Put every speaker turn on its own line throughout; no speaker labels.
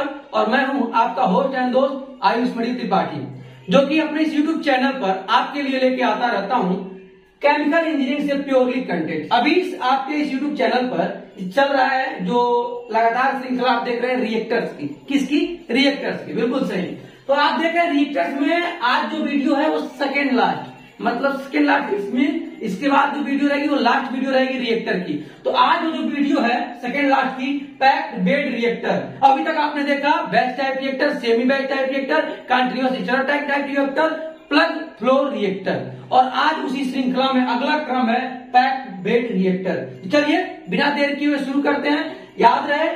पर और मैं हूं आपका होस्ट एंड दोस्त आयुष मणि त्रिपाठी, जो कि अपने इस यूट्यूब चैनल पर आपके लिए लेके आता रहता हूं केमिकल इंजीनियरिंग से प्योरली कंटेंट। अभी आपके इस यूट्यूब चैनल पर चल रहा है जो लगातार श्रृंखला आप देख रहे हैं रिएक्टर्स की। किसकी? रिएक्टर्स की, बिल्कुल सही। तो आप देख रहे हैं रिएक्टर्स में आज जो वीडियो है वो सेकेंड लास्ट, मतलब सेकेंड लास्ट, इसमें इसके बाद जो वीडियो रहेगी वो लास्ट वीडियो रहेगी रिएक्टर की। तो आज जो वीडियो है सेकेंड लास्ट की, पैक्ड बेड रिएक्टर। अभी तक आपने देखा batch type reactor, semi batch type reactor, continuous stereotype type reactor, plug flow reactor, और आज उसी श्रृंखला में अगला क्रम है पैक्ड बेड रिएक्टर। चलिए बिना देर किए हुए शुरू करते हैं। याद रहे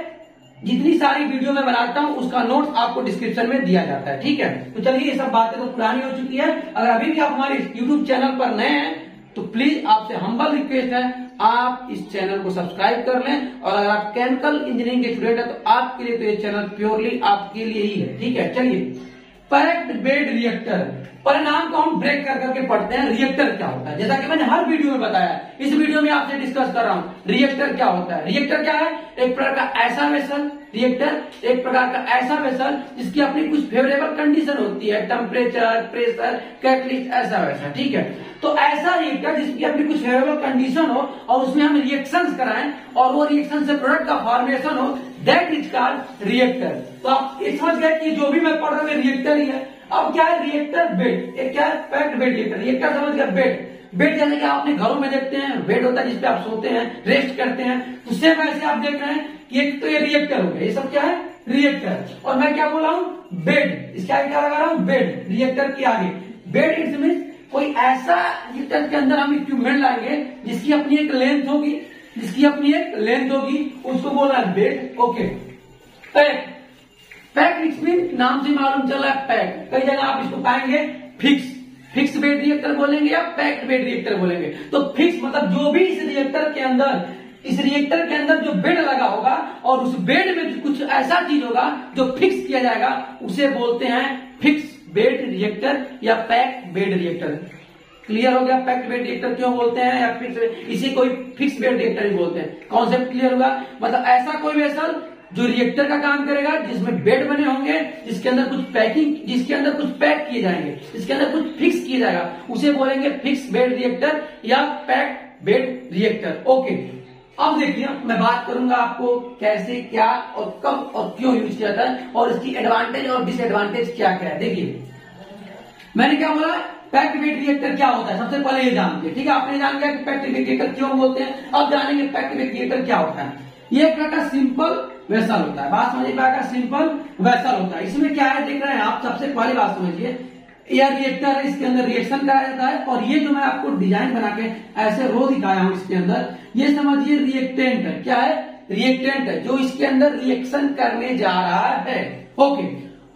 जितनी सारी वीडियो मैं बनाता हूं उसका नोट्स आपको डिस्क्रिप्शन में दिया जाता है, ठीक है। तो चलिए, ये सब बातें तो पुरानी हो चुकी है। अगर अभी भी आप हमारे यूट्यूब चैनल पर नए हैं तो प्लीज आपसे हम्बल रिक्वेस्ट है, आप इस चैनल को सब्सक्राइब कर लें। और अगर आप केमिकल इंजीनियरिंग के स्टूडेंट है तो आपके लिए तो ये चैनल प्योरली आपके लिए ही है, ठीक है। चलिए, पैक्ड बेड रिएक्टर, परिणाम को हम ब्रेक कर करके पढ़ते हैं। रिएक्टर क्या होता है, जैसा कि मैंने हर वीडियो में बताया, इस वीडियो में आपसे डिस्कस कर रहा हूं रिएक्टर क्या होता है। रिएक्टर क्या है? एक प्रकार का ऐसा वेसल, रिएक्टर एक प्रकार का ऐसा वेसल जिसकी अपनी कुछ फेवरेबल कंडीशन होती है, टेम्परेचर, प्रेशर, कैटलिस्ट, ऐसा वैसा, ठीक है। तो ऐसा रिएक्टर जिसकी अपनी कुछ फेवरेबल कंडीशन हो और उसमें हम रिएक्शंस कराएं और वो रिएक्शन से प्रोडक्ट का फॉर्मेशन हो, दैट इज कॉल्ड रिएक्टर। तो आप ये समझ गए कि जो भी मैं पढ़ रहा हूं रिएक्टर ही है। अब क्या है रिएक्टर? बेड। एक क्या है? Packed bed reactor. रिएक्टर समझ गया, बेड। बेड जैसे कि आप अपने घरों में देखते हैं बेड होता है जिसपे आप सोते हैं, रेस्ट करते हैं, तो सेम ऐसे आप देख रहे हैं कि एक तो ये रिएक्टर हो गया, ये सब क्या है? रिएक्टर। और मैं क्या बोला हूं? बेड। इसके आगे क्या लगा रहा हूं? बेड। रिएक्टर के आगे बेड। इट्स मीन कोई ऐसा रिएक्टर के अंदर हम इक्विपमेंट लाएंगे जिसकी अपनी एक लेंथ होगी, उसको बोला है bed. Okay, pack. Pack it's mean नाम से मालूम चल रहा है पैक। कई जगह आप इसको पाएंगे फिक्स बेड रिएक्टर बोलेंगे या पैक्ड बेड रिएक्टर बोलेंगे। तो फिक्स मतलब जो भी इस रिएक्टर के अंदर जो बेड लगा होगा और उस बेड में कुछ ऐसा चीज होगा जो फिक्स किया जाएगा, उसे बोलते हैं फिक्स बेड रिएक्टर या पैक्ड बेड रिएक्टर। क्लियर हो गया? पैक्ड बेड रिएक्टर क्यों बोलते हैं या फिक्स, इसी कोई फिक्स बेड रिएक्टर भी बोलते हैं। कॉन्सेप्ट क्लियर होगा? मतलब ऐसा कोई वेसल जो रिएक्टर का काम करेगा जिसमें बेड बने होंगे, जिसके अंदर कुछ पैक किए जाएंगे, जिसके अंदर कुछ फिक्स किया जाएगा, उसे बोलेंगे फिक्स बेड रिएक्टर या पैक्ड बेड रिएक्टर। ओके, अब देखिए मैं बात करूंगा आपको कैसे, क्या और कब और क्यों यूज किया जाता है और इसकी एडवांटेज और डिसएडवांटेज क्या क्या है। देखिए मैंने क्या बोला, पैक्ड बेड रिएक्टर क्या होता है सबसे पहले ये जानते हैं, ठीक है। आपने जान लिया कि पैक्ड बेड रिएक्टर क्यों बोलते हैं, अब जानेंगे पैक्ड बेड रिएक्टर क्या होता है। ये एक प्रकार का सिंपल वेसल होता है। बात समझिए, का सिंपल वेसल होता है। इसमें क्या है देख रहे हैं आप, सबसे पहली बात समझिए, यह रिएक्टर है, इसके अंदर रिएक्शन कराया जाता है और ये जो मैं आपको डिजाइन बना के ऐसे रो दिखाया हूं इसके अंदर, ये समझिए रिएक्टेंट है। क्या है? रिएक्टेंट है जो इसके अंदर रिएक्शन करने जा रहा है। ओके,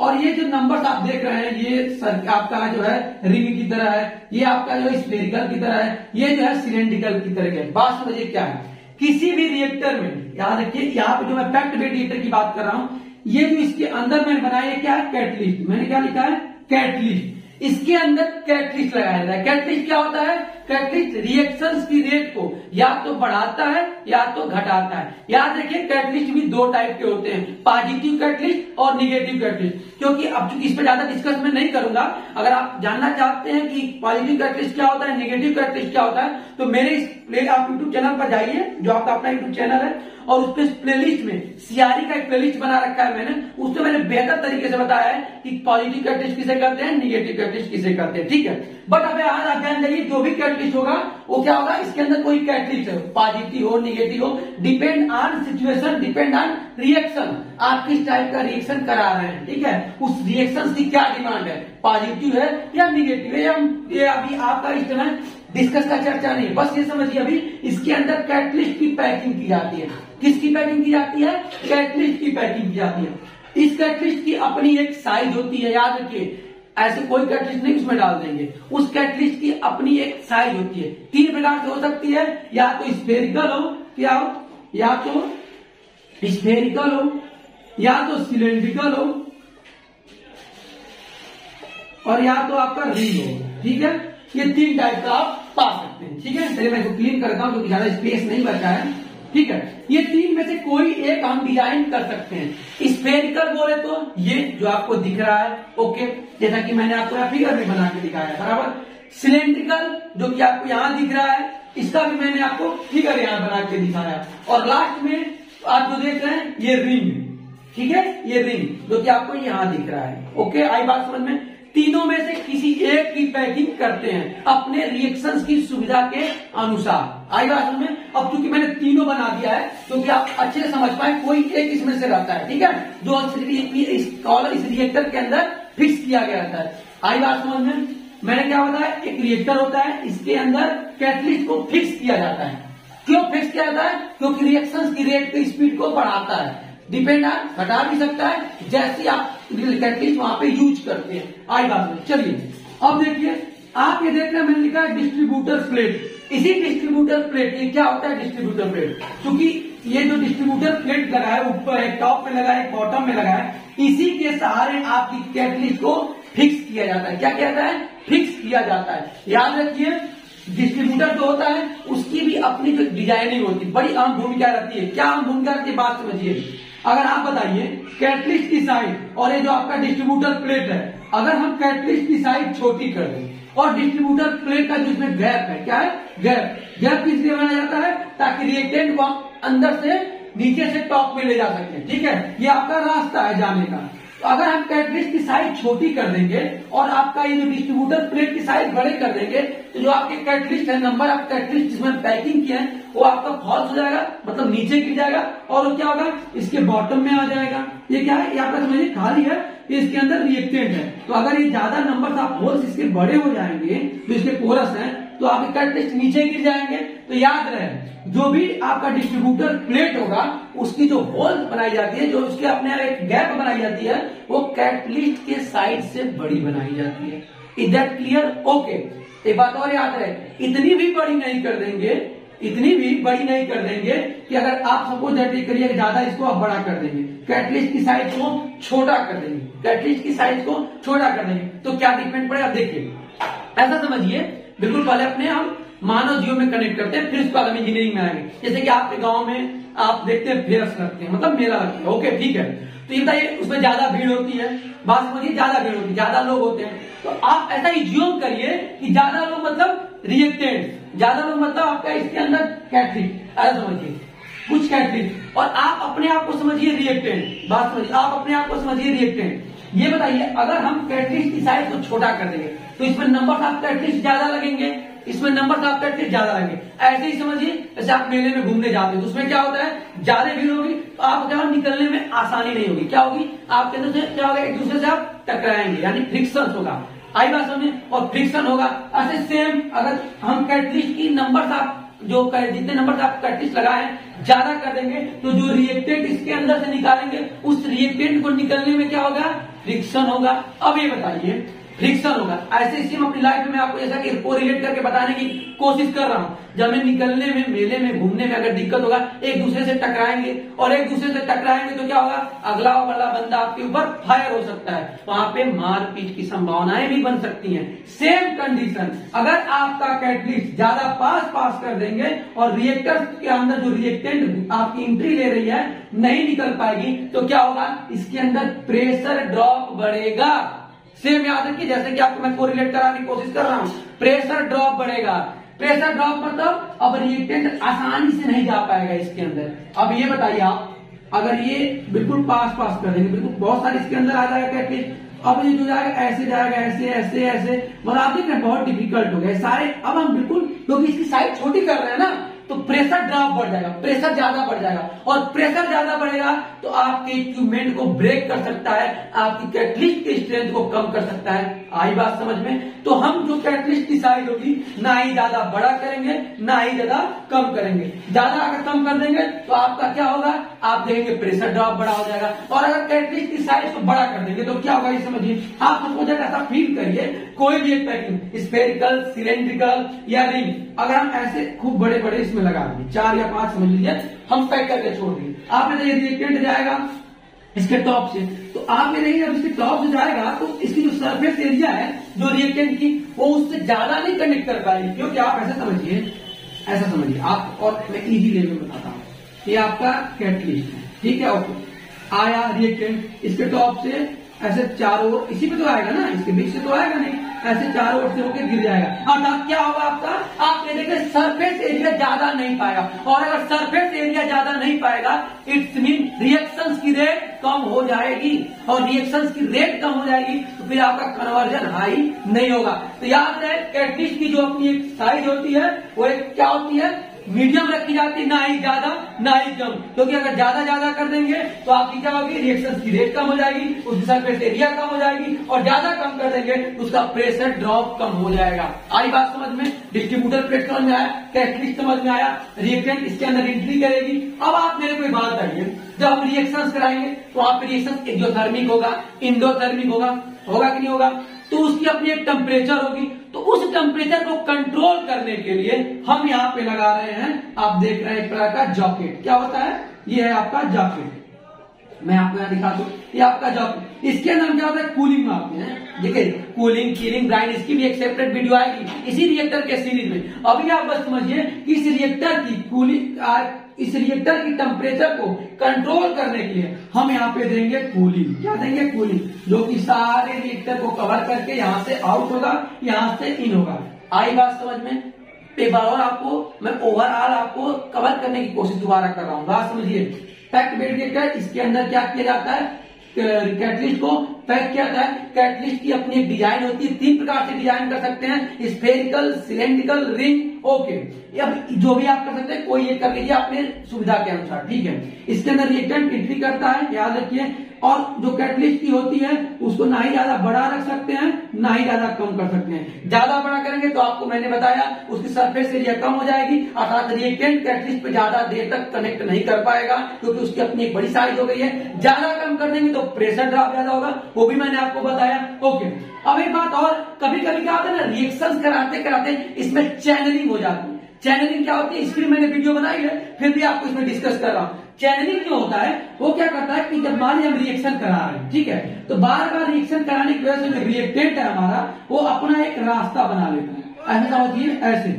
और ये जो नंबर्स आप देख रहे हैं ये आपका जो है रिंग की तरह है, ये आपका जो स्फेरिकल की तरह है, ये जो है सिलेंड्रिकल की तरह है। बात समझिए क्या है, किसी भी रिएक्टर में याद रखिए, यहाँ पे जो मैं पैक्ड बेड रिएक्टर की बात कर रहा हूं, ये जो इसके अंदर मैंने बनाया क्या है? कैटलिस्ट। मैंने क्या लिखा है? कैटलिस्ट। इसके अंदर कैटलिस्ट लगाया जाता है। कैटलिस्ट क्या होता है? कैटलिस्ट रिएक्शंस की रेट को या तो बढ़ाता है या तो घटाता है। याद रखिए कैटलिस्ट भी दो टाइप के होते हैं, पॉजिटिव कैटलिस्ट और निगेटिव कैटलिस्ट। क्योंकि अब चूंकि इस पर ज्यादा डिस्कस मैं नहीं करूंगा, अगर आप जानना चाहते हैं कि पॉजिटिव कैटलिस्ट क्या होता है, निगेटिव कैटलिस्ट क्या होता है, तो मेरे आप यूट्यूब चैनल पर जाइए, जो आपका अपना यूट्यूब चैनल है, और उस पे प्लेलिस्ट में सीआरई का एक प्लेलिस्ट बना रखा है मैंने, उसमें मैंने बेहतर तरीके से बताया है कि पॉजिटिव कैटलिस्ट किसे करते हैं, निगेटिव कैटलिस्ट किसे करते हैं, ठीक है। बट अब आज आप जान जाइए जो भी कैटलिस्ट होगा वो क्या होगा, इसके अंदर कोई कैटलिस्ट पॉजिटिव हो निगेटिव हो, depend on situation, depend on reaction, आप किस टाइप का रिएक्शन करा रहे हैं, ठीक है। उस रिएक्शन की क्या डिमांड है, पॉजिटिव है या निगेटिव है, ये अभी आपका इस समय डिस्कस का चर्चा नहीं है। बस ये समझिए अभी इसके अंदर कैटलिस्ट की पैकिंग की जाती है। किसकी पैकिंग की जाती है? कैटलिस्ट की पैकिंग की जाती है। इस कैटलिस्ट की अपनी एक साइज होती है, याद रखिए, ऐसे कोई कैटलिस्ट नहीं उसमें डाल देंगे, उस कैटलिस्ट की अपनी एक साइज होती है। तीन प्रकार से हो सकती है, या तो स्फेरिकल हो, क्या हो, या तो स्फेरिकल हो, या तो सिलेंड्रिकल हो, और या तो आपका रिंग हो, ठीक है। ये तीन टाइप का आप पा सकते हैं, ठीक है। चलिए मैं इसको क्लीन करता हूं क्योंकि ज्यादा स्पेस नहीं बचा है। ठीक है। ये तीन में से कोई एक हम डिजाइन कर सकते हैं। स्फेरिकल बोले तो ये जो आपको दिख रहा है, ओके, जैसा कि मैंने आपको यहाँ फिगर में बना के दिखाया है, बराबर। सिलेंड्रिकल जो कि आपको यहाँ दिख रहा है, इसका भी मैंने आपको फिगर यहाँ बना के दिखाया है। और लास्ट में आप जो देख रहे हैं ये रिंग, ठीक है, ये रिंग जो कि आपको यहाँ दिख रहा है, ओके। आई बात समझ में। तीनों में से किसी एक की पैकिंग करते हैं अपने रिएक्शंस की सुविधा के अनुसार। आई बात समझ में। अब क्योंकि मैंने तीनों बना दिया है क्योंकि आप अच्छे से समझ पाए, कोई एक इसमें से रहता है, ठीक है, जो इस कॉलम इस रिएक्टर के अंदर फिक्स किया गया रहता है। आई बात समझ में। मैंने क्या बताया, एक रिएक्टर होता है, इसके अंदर कैटलिस्ट को फिक्स किया जाता है। क्यों फिक्स किया जाता है? क्योंकि रिएक्शंस की रेट की स्पीड को बढ़ाता है, डिपेंड घटा भी सकता है, जैसे आप कैटलिस्ट वहां पे यूज करते हैं। आई बात में। चलिए अब देखिए, आप ये देख रहे हैं मैंने लिखा है डिस्ट्रीब्यूटर प्लेट। इसी डिस्ट्रीब्यूटर प्लेट, ये क्या होता है डिस्ट्रीब्यूटर प्लेट? क्योंकि ये जो डिस्ट्रीब्यूटर प्लेट लगा है, ऊपर है, टॉप में लगा है, बॉटम में लगा है, इसी के सहारे आपकी कैटलिस्ट को फिक्स किया जाता है। क्या कहता है? फिक्स किया जाता है। याद रखिए, डिस्ट्रीब्यूटर जो होता है उसकी भी अपनी जो डिजाइनिंग होती है, बड़ी अहम भूमिका रहती है। क्या अहम भूमिका रहती है, बात समझिए। अगर आप बताइए कैटलिस्ट की साइज और ये जो आपका डिस्ट्रीब्यूटर प्लेट है, अगर हम कैटलिस्ट की साइज छोटी कर दें और डिस्ट्रीब्यूटर प्लेट का जो इसमें गैप है, क्या है, गैप किस लिए बनाया जाता है? ताकि रिएक्टेंट को हम अंदर से नीचे से टॉप में ले जा सकें, ठीक है, ये आपका रास्ता है जाने का। तो अगर हम कैटलिस्ट की साइज छोटी कर देंगे और आपका ये जो डिस्ट्रीब्यूटर प्लेट की साइज बड़े कर देंगे, तो जो आपके कैटलिस्ट है, नंबर ऑफ कैटलिस्ट जिसमें पैकिंग किया है, वो आपका फॉल्स हो जाएगा, मतलब नीचे गिर जाएगा, और वो क्या होगा, इसके बॉटम में आ जाएगा। ये क्या है, ये आपका समझिए खाली है, इसके अंदर रिएक्टेंट है। तो अगर ये ज्यादा नंबर ऑफ होल्स इसके बड़े हो जाएंगे, तो इसके पोरस है, तो आपके कैटलिस्ट नीचे गिर जाएंगे। तो याद रहे, जो भी आपका डिस्ट्रीब्यूटर प्लेट होगा, उसकी जो होल बनाई जाती है, जो उसके अपने एक गैप बनाई जाती है, वो कैटलिस्ट के साइड से बड़ी बनाई जाती है। Is that clear? ओके। एक बात और याद रहे, इतनी भी बड़ी नहीं कर देंगे, इतनी भी बड़ी नहीं कर देंगे कि अगर आप सपोज दैट करिए ज्यादा, इसको आप बड़ा कर देंगे, कैटलिस्ट की साइज को छोटा कर देंगे, कैटलिस्ट की साइज को छोटा कर देंगे, तो क्या डिपेंड पड़ेगा? देखिए, ऐसा समझिए, बिल्कुल पहले अपने हम मानव जीवन में कनेक्ट करते हैं, फिर उसके बाद हम इंजीनियरिंग में आएंगे। जैसे कि आपके गांव में आप देखते हैं फेयर्स लगते हैं, मतलब मेला लगता है, ओके, ठीक है। तो ये बताइए, उसमें ज्यादा भीड़ होती है, बात समझिए, ज्यादा भीड़ होती है, ज्यादा लोग होते हैं। तो आप ऐसा ही ज्यूम करिए कि ज्यादा लोग मतलब रिएक्टेंट, ज्यादा लोग मतलब आपका इसके अंदर कैटलिस्ट, ऐसा समझिए, कुछ कैटलिस्ट, और आप अपने आप को समझिए रिएक्टेंट। बात समझिए, आप अपने आप को समझिए रिएक्टेंट। ये बताइए, अगर हम कैटलिस्ट की साइज को छोटा कर देंगे, तो इसमें नंबर ऑफ कैटलिस्ट ज्यादा लगेंगे, इसमें नंबर ऑफ कैटलिस्ट ज्यादा लगेंगे। ऐसे ही समझिए, जैसे आप मेले में घूमने जाते हैं, तो उसमें क्या होता है, ज्यादा भीड़ होगी, तो आप क्या निकलने में आसानी नहीं होगी। क्या होगी? आपके अंदर से क्या होगा, एक दूसरे से आप टकराएंगे, यानी फ्रिक्शन होगा। आई बात समझे, और फ्रिक्शन होगा। ऐसे सेम अगर हम कैटलिस्ट की नंबर ऑफ जो जितने नंबर आप कैटलिस्ट लगाए हैं ज्यादा कर देंगे, तो जो रिएक्टेंट इसके अंदर से निकालेंगे, उस रिएक्टेंट को निकलने में क्या होगा, फ्रिक्शन होगा। अब ये बताइए, फ्रिक्शन होगा। ऐसे इसी हम अपनी लाइफ में आपको जैसा कि कोरिलेट करके बताने की कोशिश कर रहा हूं, जब हमें निकलने में, मेले में, घूमने में अगर दिक्कत होगा, एक दूसरे से टकराएंगे, और एक दूसरे से टकराएंगे तो क्या होगा, अगला वाला बंदा आपके ऊपर फायर हो सकता है, वहां पे मारपीट की संभावनाएं भी बन सकती हैं। सेम कंडीशन, अगर आपका कैटलिस्ट ज्यादा पास कर देंगे और रिएक्टर के अंदर जो रिएक्टेंट आपकी एंट्री ले रही है नहीं निकल पाएगी, तो क्या होगा, इसके अंदर प्रेशर ड्रॉप बढ़ेगा। सेम याद रखिए, जैसे कि आपको मैं कोरिलेट कराने की कोशिश कर रहा हूं, प्रेशर ड्रॉप बढ़ेगा। प्रेशर ड्रॉप मतलब अब रिएक्टेंट आसानी से नहीं जा पाएगा इसके अंदर। अब ये बताइए, आप अगर ये बिल्कुल पास कर देंगे, बिल्कुल बहुत सारे इसके अंदर आ जाएगा कैटलिस्ट, अब ये जो जाएगा ऐसे जाएगा, ऐसे ऐसे ऐसे, मतलब आप देख रहे हैं बहुत डिफिकल्ट हो गया सारे। अब हम बिल्कुल, क्योंकि इसकी साइज छोटी कर रहे हैं ना, तो प्रेशर ड्रॉप बढ़ जाएगा, प्रेशर ज्यादा बढ़ जाएगा, और प्रेशर ज्यादा बढ़ेगा तो आपके इक्विपमेंट को ब्रेक कर सकता है, आपकी कैटलिस्ट की स्ट्रेंथ को कम कर सकता है। आई बात समझ में? तो हम जो कैटलिस्ट की साइज होगी, ना ही ज्यादा बड़ा करेंगे, ना ही ज्यादा कम करेंगे। ज्यादा अगर कम कर देंगे तो आपका क्या होगा, आप देखेंगे प्रेशर ड्रॉप बड़ा हो जाएगा। और अगर कैटलिस्ट की साइज को बड़ा कर देंगे तो क्या होगा, ये समझिए। आप सपोज ऐसा फील करिए, कोई भी एक पैकिंग, स्फेरिकल, सिलेंड्रिकल या रिंग, अगर हम ऐसे खूब बड़े बड़े इसमें लगा दिए, 4 या 5 समझ लीजिए, हम पैक करके छोड़ दिए, आपने ये रिएक्टेंट जाएगा इसके टॉप से, तो आप ये नहीं, जब इसके टॉप से जाएगा तो इसकी जो सरफेस एरिया है जो रिएक्टेंट की, वो उससे ज्यादा नहीं कनेक्ट कर पाएगी। क्योंकि आप ऐसा समझिए, ऐसा समझिए आप, और मैं इजी वे में बताता हूं। ये आपका कैटलिस्ट है, ठीक है। ओके, आया रिएक्टेंट, इसके टॉप से ऐसे चारों ओर, इसी पे तो आएगा ना, इसके बीच से तो आएगा नहीं, ऐसे चारों ओर से होकर गिर जाएगा। अर्थात क्या होगा आपका, आप ये देखिए सरफेस एरिया ज्यादा नहीं पाएगा, और अगर सरफेस एरिया ज्यादा नहीं पाएगा इट्स मीन रिएक्शंस की रेट कम हो जाएगी, और रिएक्शंस की रेट कम हो जाएगी तो फिर आपका कन्वर्जन हाई नहीं होगा। तो याद रहे कैटलिस्ट की जो अपनी एक साइज होती है वो एक क्या होती है, मीडियम रखी जाती है, ना ही ज्यादा ना ही कम, क्योंकि अगर ज्यादा कर देंगे तो आपकी क्या होगी, रिएक्शन की रेट कम हो जाएगी, उसकी सरफेस एरिया कम हो जाएगी, और ज्यादा कम कर देंगे तो उसका प्रेशर ड्रॉप कम हो जाएगा। आई बात समझ में, डिस्ट्रीब्यूटर प्लेट समझ में आया, कैटलिस्ट समझ में आया, रिएक्टेंट इसके अंदर एंट्री करेगी। अब आप मेरे को एक बात बताइए, जब हम रिएक्शन कराएंगे तो वहां पर रिएक्शन एक्सोथर्मिक होगा, इंडोथर्मिक होगा कि नहीं होगा, तो उसकी अपनी एक टेम्परेचर होगी। तो उस टेम्परेचर को कंट्रोल करने के लिए हम यहाँ पे लगा रहे हैं, आप देख रहे हैं एक प्रकार का जॉकेट। क्या होता है, ये है आपका जॉकेट, मैं आपको यहाँ दिखा दूं, ये आपका जॉकेट। इसके अंदर हम क्या होता है, कूलिंग मापते हैं। देखिए कूलिंग, कीलिंग, ब्राइन, इसकी भी एक सेपरेट वीडियो आएगी इसी रिएक्टर के सीरीज में। अभी आप बस समझिए कि इस रिएक्टर की कूलिंग, इस रिएक्टर की टेम्परेचर को कंट्रोल करने के लिए हम यहाँ पे देंगे कूलिंग। क्या देंगे, कूलिंग, जो कि सारे रिएक्टर को कवर करके यहाँ से आउट होगा, यहाँ से इन होगा। आई बात समझ में, एक बार और आपको मैं ओवरऑल आपको कवर करने की कोशिश दोबारा कर रहा हूँ, बात समझिए। पैक्ड बेड रिएक्टर, इसके अंदर क्या किया जाता है, कैटलिस्ट को पैक किया जाता है। कैटलिस्ट की अपनी एक डिजाइन होती है, 3 प्रकार से डिजाइन कर सकते हैं, स्फेरिकल, सिलेंड्रिकल, रिंग। ओके, अब जो भी आप कर सकते हैं, कोई ये कर लीजिए अपने सुविधा के अनुसार, ठीक है। इसके अंदर रिएक्टेंट एंट्री करता है, याद रखिए। और जो कैटलिस्ट की होती है उसको ना ही ज्यादा बड़ा रख सकते हैं, ना ही ज्यादा कम कर सकते हैं। ज्यादा बड़ा करेंगे तो आपको मैंने बताया उसकी सरफेस एरिया कम हो जाएगी, अर्थात रिएक्टेंट कैटलिस्ट पे ज्यादा देर तक कनेक्ट नहीं कर पाएगा, क्योंकि उसकी अपनी एक बड़ी साइज हो गई है। ज्यादा कम कर देंगे तो प्रेशर ड्रॉप ज्यादा होगा, वो भी मैंने आपको बताया। ओके, अब एक बात और, कभी कभी क्या होता है ना, रिएक्शन कराते कराते इसमें चैनलिंग हो जाती है। चैनलिंग क्या होती है, इसकी मैंने वीडियो बनाई है, फिर भी आपको इसमें डिस्कस कर रहा हूं। चैनलिंग जो होता है वो क्या करता है कि जब मान लीजिए हम रिएक्शन करा रहे हैं, ठीक है, तो बार बार रिएक्शन कराने की वजह से जो रिएक्टेंट है हमारा वो अपना एक रास्ता बना लेता है। ऐसा समझिए, ऐसे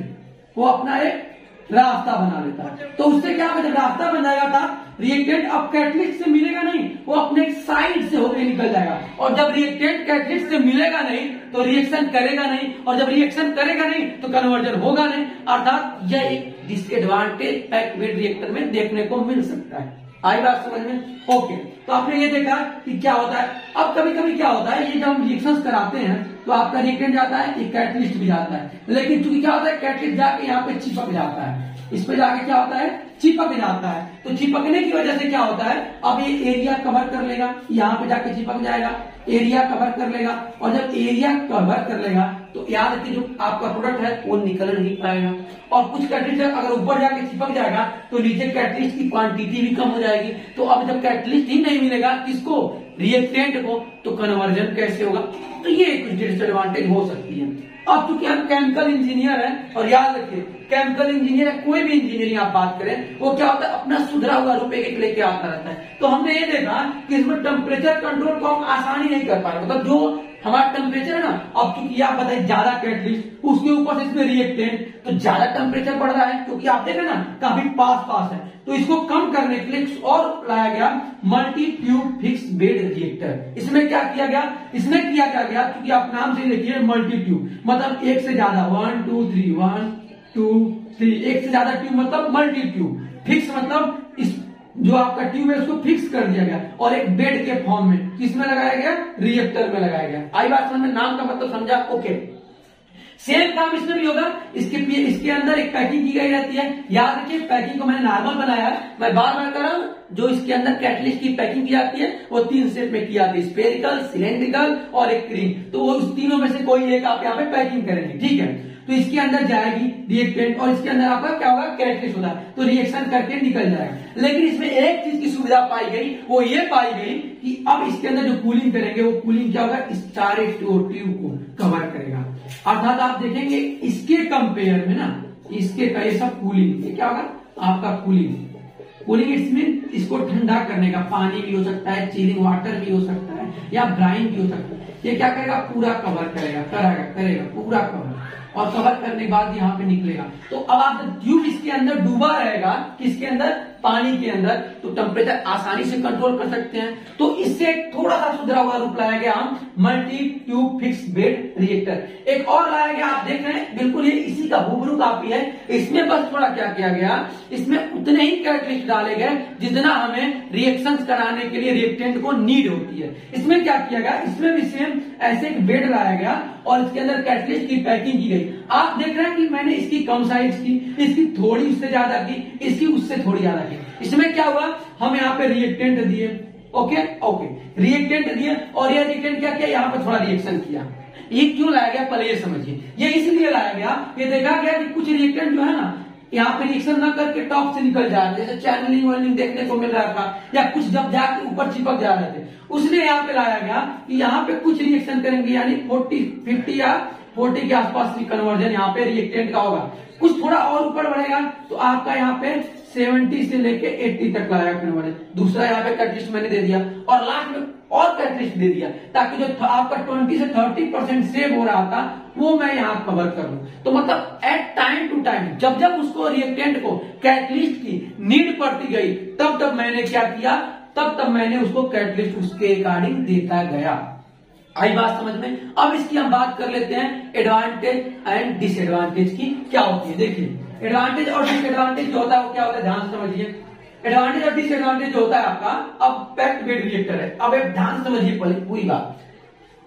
वो अपना एक रास्ता बना लेता है। तो उससे क्या होगा, जब रास्ता बन जाएगा था रिएक्टेंट अब कैटलिस्ट से मिलेगा नहीं, वो अपने साइड से होकर निकल जाएगा। और जब रिएक्टेंट कैटलिस्ट से मिलेगा नहीं तो रिएक्शन करेगा नहीं, और जब रिएक्शन करेगा नहीं तो कन्वर्जन होगा नहीं। अर्थात यह एक डिसएडवांटेज पैक्ड बेड रिएक्टर में देखने को मिल सकता है। आई बात समझ में? ओके, तो आपने ये देखा कि क्या होता है। अब कभी कभी क्या होता है, ये जब हम रिएक्शन कराते हैं तो आपका रिएक्टेंट जाता है, एक कैटलिस्ट भी जाता है, लेकिन चूंकि क्या होता है, कैटलिस्ट जाके यहाँ पे चिपक जाता है, इस पे जाके क्या होता है, चिपक जाता है। तो चिपकने की वजह से क्या होता है, अब ये एरिया कवर कर लेगा, यहाँ पे जाके चिपक जाएगा, एरिया कवर कर लेगा, और जब एरिया कवर कर लेगा तो याद रखिए जो आपका प्रोडक्ट है वो निकल नहीं पाएगा। और कुछ कैटलिस्ट अगर ऊपर जाके चिपक जाएगा तो नीचे कैटलिस्ट की क्वांटिटी भी कम हो जाएगी। तो अब जब कैटलिस्ट ही नहीं मिलेगा किसको, रिएक्टेंट को, तो कन्वर्जन कैसे होगा। तो ये कुछ डिसएडवांटेज हो सकती है। अब चूंकि हम केमिकल इंजीनियर हैं, और याद रखिए केमिकल इंजीनियर है, कोई भी इंजीनियरिंग आप बात करें, वो क्या होता है, अपना सुधरा हुआ रुपए एक लेके आता रहता है। तो हमने ये देखा कि इसमें टेम्परेचर कंट्रोल को हम आसानी नहीं कर पा रहे, मतलब जो हमारा टेम्परेचर है ना, अब चूंकि आप बताइए ज्यादा कैटलिस्ट, उसके ऊपर से इसमें रिएक्टेंट, तो ज्यादा टेम्परेचर बढ़ रहा है, क्योंकि आप देख रहे हैं ना काफी पास है। तो इसको कम करने के लिए और लाया गया multi tube fix bed reactor. इसमें क्या किया गया, इसमें किया क्या गया, क्योंकि आप नाम से देखिए मल्टी ट्यूब, मतलब एक से ज्यादा, 1 2 3 1 2 3, एक से ज्यादा ट्यूब मतलब मल्टी ट्यूब। फिक्स मतलब इस जो आपका ट्यूब है उसको फिक्स कर दिया गया, और एक बेड के फॉर्म में किसमें लगाया गया, रिएक्टर में लगाया गया। आई बात समझ में, नाम का मतलब समझा। ओके, सेम काम इसमें भी होगा। इसके अंदर एक पैकिंग की गई रहती है, याद रखिए पैकिंग को मैंने नॉर्मल बनाया है, मैं बार बार कर रहा हूं। जो इसके अंदर कैटलिस्ट की पैकिंग की जाती है वो 3 स्टेप में की जाती है, स्फेरिकल, सिलेंड्रिकल और एक रिंग। तो वो उस तीनों में से कोई एक आप यहाँ पे पैकिंग करेंगे, ठीक है। तो इसके अंदर जाएगी रिएक्टेंट, और इसके अंदर आपका क्या होगा, कैटलिस्ट होगा, तो रिएक्शन करके निकल जाएगा। लेकिन इसमें एक चीज की सुविधा पाई गई, वो ये पाई गई कि अब इसके अंदर जो कूलिंग करेंगे वो कूलिंग क्या होगा, इस सारे ट्यूब को कवर करेगा। अर्थात आप देखेंगे इसके कंपेयर में ना, इसके का ये सब कूलिंग, ये क्या होगा आपका कूलिंग। कूलिंग इट्स मीन इसको ठंडा करने का, पानी भी हो सकता है, चिलिंग वाटर भी हो सकता है, या ब्राइन भी हो सकता है। ये क्या करेगा, पूरा कवर करेगा, करेगा पूरा कवर, और कवर करने के बाद यहाँ पे निकलेगा। तो अब आप ट्यूब इसके अंदर डूबा रहेगा, किसके अंदर, पानी के अंदर, तो टेम्परेचर आसानी से कंट्रोल कर सकते हैं। तो इससे थोड़ा सा सुधरा हुआ रूप लाया गया हम multi tube fix bed reactor. एक और लाया गया, आप देख रहे हैं बिल्कुल ये इसी का हुबहू कॉपी है। इसमें बस थोड़ा क्या किया गया, इसमें उतने ही कैटलिस्ट डाले गए जितना हमें रिएक्शंस कराने के लिए रिएक्टेंट को नीड होती है। इसमें क्या किया गया, इसमें भी सेम ऐसे एक बेड लाया गया और इसके अंदर कैटलिस्ट की पैकिंग की गई। आप देख रहे हैं कि मैंने इसकी कम साइज की, इसकी थोड़ी उससे ज्यादा की, इसकी उससे थोड़ी ज्यादा की। इसमें क्या हुआ, हम यहाँ पे रिएक्टेंट दिए, ओके रिएक्टेंट दिए और ये रिएक्टेंट क्या किया, यहाँ पे थोड़ा रिएक्शन किया। ये क्यों लाया गया पहले ये समझिए। ये इसलिए लाया गया, ये देखा गया कि कुछ रिएक्टेंट जो है ना यहाँ पे रिएक्शन ना करके टॉप से निकल जा रहे थे, जैसे चैनलिंग वायलिंग देखने को मिल रहा था, या कुछ जब जाके ऊपर चिपक जा रहे थे। उसने यहाँ पे लाया गया कि यहाँ पे कुछ रिएक्शन करेंगे, यानी 50 या 40 के आसपास की कन्वर्जन यहाँ पे रिएक्टेंट का होगा। कुछ थोड़ा और ऊपर बढ़ेगा तो आपका यहाँ पे 70 से लेके 80 तक लाया कन्वर्जन। दूसरा यहाँ पे कैटलिस्ट मैंने दे दिया और लास्ट में और कैटलिस्ट दे दिया, ताकि जो आपका 20 से 30% सेव हो रहा था वो मैं यहाँ कवर कर लूं। तो मतलब एट टाइम टू टाइम जब जब उसको रिएक्टेंट को कैटलिस्ट की नीड पड़ती गई, तब तब मैंने क्या किया, तब मैंने उसको कैटलिस्ट उसके अकॉर्डिंग देता गया। आई बात समझ में। अब इसकी हम बात कर लेते हैं एडवांटेज एंड डिसएडवांटेज की क्या होती है। देखिए एडवांटेज और डिसएडवांटेज जो होता है वो क्या होता है, ध्यान समझिए। एडवांटेज और डिसएडवांटेज जो होता है आपका, अब पैक्ड बेड रिएक्टर है, अब एक ध्यान समझिए पूरी बात।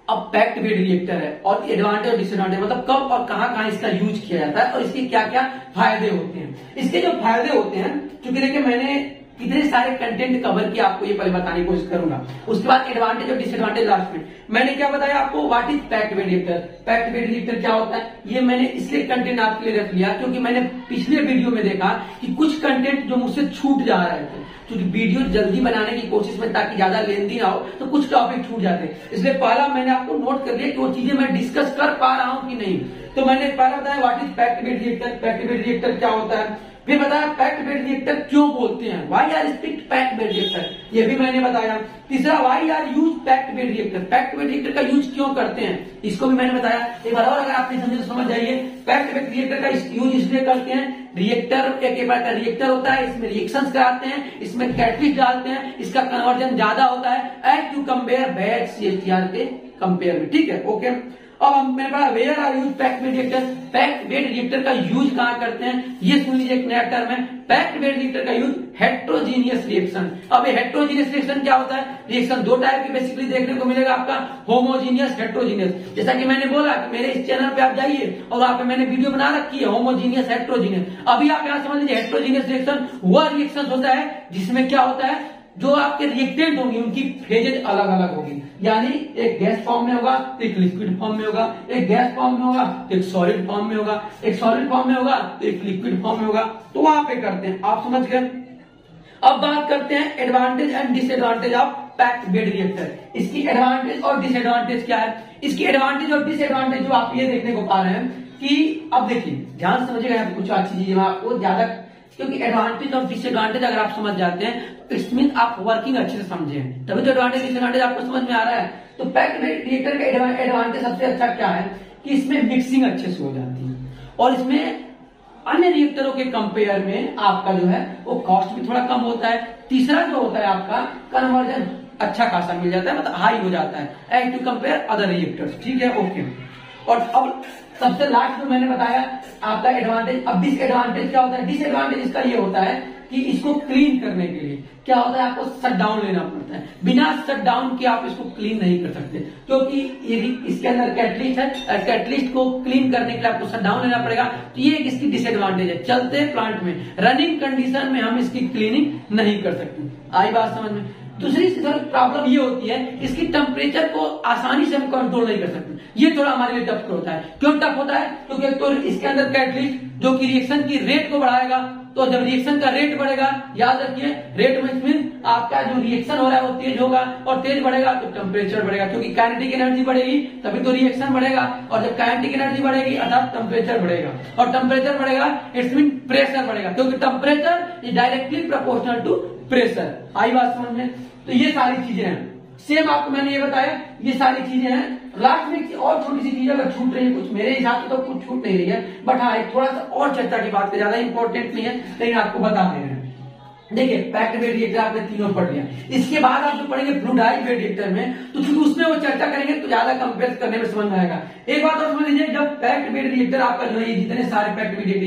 अब पैक्ड बेड रिएक्टर है और एडवांटेज और डिसएडवांटेज मतलब कब और कहां इसका यूज किया जाता है और इसके क्या क्या फायदे होते हैं। इसके जो फायदे होते हैं, क्योंकि देखिए मैंने कितने सारे कंटेंट कवर किया, आपको ये पहले बताने की कोशिश करूंगा। उसके बाद एडवांटेज और डिसएडवांटेज लास्ट में। मैंने क्या बताया आपको, what is packed bed reactor. Packed bed reactor क्या होता है, ये मैंने इसलिए कंटेंट आपके लिए रख लिया क्योंकि मैंने पिछले वीडियो में देखा कि कुछ कंटेंट जो मुझसे छूट जा रहे थे, क्योंकि वीडियो जल्दी बनाने की कोशिश में ताकि ज्यादा लेंदी ना हो, तो कुछ टॉपिक छूट जाते। इसलिए पहला मैंने आपको नोट कर लिया कि वो चीजें मैं डिस्कस कर पा रहा हूं कि नहीं। तो मैंने पहला बताया what is packed bed reactor, packed bed reactor क्या होता है। फिर बताया पैक्ड बेड रिएक्टर क्यों बोलते हैं, why are strict packed bed reactor, ये भी मैंने बताया। तीसरा why are use packed bed reactor, packed bed reactor का यूज क्यों करते हैं, इसको भी मैंने बताया। एक बार और अगर आप नहीं समझे तो समझ जाइए। पैक्ड बेड रिएक्टर का यूज इसलिए करते हैं, रिएक्टर एक बार का रिएक्टर होता है, इसमें रिएक्शंस कराते हैं, इसमें कैटलिस्ट डालते हैं, इसका कन्वर्जन ज्यादा होता है as to compare batch CSTR के कंपेयर में, ठीक है ओके। अब मैंने पढ़ा where are use packed bed reactor, packed bed reactor का यूज कहां करते हैं, ये सुन लीजिए एक नया टर्म है, पैक्ड बेड रिएक्टर का यूज हेट्रोजीनियस रिएक्शन। अब ये हेट्रोजीनियस रिएक्शन क्या होता है, रिएक्शन दो टाइप की बेसिकली देखने को मिलेगा आपका, होमोजीनियस हेट्रोजीनियस। जैसा कि मैंने बोला कि मेरे इस चैनल पे आप जाइए और वहां पे मैंने वीडियो बना रखी है होमोजीनियस हेट्रोजीनियस। अभी आप यहाँ समझ लीजिए हेट्रोजीनियस रिएक्शन वह रिएक्शन होता है जिसमें क्या होता है, जो आपके रिएक्टेंट होंगे उनकी फेजेज अलग अलग होगी, यानी एक गैस फॉर्म में होगा तो एक लिक्विड फॉर्म में होगा, एक गैस फॉर्म में होगा तो एक सॉलिड फॉर्म में होगा, एक सॉलिड फॉर्म में होगा तो एक लिक्विड फॉर्म में होगा। तो वहां पे करते हैं, आप समझ गए। अब बात करते हैं advantage and disadvantage of packed bed reactor. इसकी एडवांटेज और डिसएडवांटेज क्या है। इसकी एडवांटेज और डिसएडवांटेज जो आप ये देखने को पा रहे हैं कि अब देखिए ध्यान समझिएगा, यहाँ पे कुछ अच्छी चीजें आपको ज्यादा, क्योंकि एडवांटेज और डिसएडवांटेज अगर आप समझ जाते हैं तो इट्स मीन आप वर्किंग अच्छे से समझे हैं, तभी तो एडवांटेज डिसएडवांटेज आपको समझ में आ रहा है। तो पैक्ड बेड रिएक्टर का एडवांटेज सबसे अच्छा क्या है कि इसमें मिक्सिंग अच्छे से हो जाती है और इसमें अन्य रिएक्टरों के कंपेयर में आपका जो है वो कॉस्ट भी थोड़ा कम होता है। तीसरा जो होता है आपका कन्वर्जन अच्छा खासा मिल जाता है, मतलब हाई हो जाता है as to compare other reactors, ठीक है ओके। और अब सबसे लास्ट जो मैंने बताया आपका एडवांटेज। अब डिसएडवांटेज क्या होता है, डिसएडवांटेज इसका ये होता है कि इसको क्लीन करने के लिए क्या होता है, आपको शट डाउन लेना पड़ता है। बिना शट डाउन के आप इसको क्लीन नहीं कर सकते, क्योंकि इसके अंदर कैटलिस्ट है, कैटलिस्ट को क्लीन करने के लिए आपको शट डाउन लेना पड़ेगा। तो ये एक इसकी डिसएडवांटेज है, चलते प्लांट में रनिंग कंडीशन में हम इसकी क्लीनिंग नहीं कर सकते। आई बात समझ में। दूसरी प्रॉब्लम ये होती है इसकी टेम्परेचर को आसानी से हम कंट्रोल नहीं कर सकते, ये थोड़ा हमारे लिए टफ होता है। क्यों टफ होता है, क्योंकि तो इसके अंदर कैटलिस्ट जो कि रिएक्शन की रेट को बढ़ाएगा, तो जब रिएक्शन का रेट बढ़ेगा, याद रखिए रेट मीन आपका जो रिएक्शन हो रहा है वो तेज होगा, और तेज बढ़ेगा तो टेम्परेचर बढ़ेगा, क्योंकि काइनेटिक एनर्जी बढ़ेगी तभी तो रिएक्शन बढ़ेगा, और जब काइनेटिक एनर्जी बढ़ेगी अर्थात टेम्परेचर बढ़ेगा, और टेम्परेचर बढ़ेगा इट्स मीन प्रेशर बढ़ेगा, क्योंकि temperature is directly proportional to pressure. आई बात समझ में। तो ये सारी चीजें हैं, सेम आपको मैंने ये बताया, ये सारी चीजें हैं। लास्ट में और छोटी सी चीजें अगर छूट रही है कुछ, मेरे हिसाब से तो कुछ छूट नहीं रही है, बट हाँ एक थोड़ा सा और चर्चा की बात है, ज्यादा इंपॉर्टेंट नहीं है लेकिन आपको बता दे रहे हैं। देखिए पैक्ड बेड रिएक्टर आपने तीनों पढ़ लिया। इसके बाद आप जो पढ़ेंगे फ्लूइडाइज्ड बेड रिएक्टर में, तो क्योंकि उसमें वो चर्चा करेंगे तो ज्यादा कंपेयर करने में समझ में आएगा। एक बात और समझ लीजिए, जब पैक्ड बेड रिएक्टर आपका जो है जितने सारे पैक्ड बेड रिएक्टर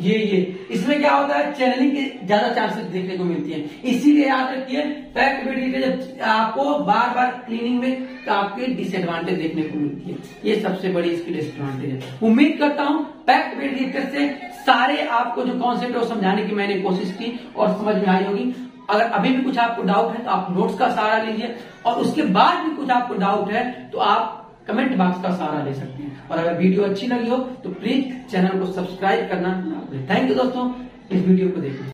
ये इसमें क्या होता है, चैनलिंग के ज्यादा चांसेस देखने को मिलती है। इसीलिए याद रखिए पैक्ड बेड रिएक्टर जब आपको बार बार क्लीनिंग में आपके डिसएडवांटेज देखने को मिलती है, ये सबसे बड़ी इसकी डिसएडवांटेज है। उम्मीद करता हूं पैक्ड बेड रिएक्टर से सारे आपको जो कॉन्सेप्ट है वो समझाने की मैंने कोशिश की और समझ में आई होगी। अगर अभी भी कुछ आपको डाउट है तो आप नोट्स का सहारा लीजिए, और उसके बाद भी कुछ आपको डाउट है तो आप कमेंट बॉक्स का सहारा ले सकते हैं। और अगर वीडियो अच्छी लगी हो तो प्लीज चैनल को सब्सक्राइब करना ना भूलें। थैंक यू दोस्तों इस वीडियो को देखने।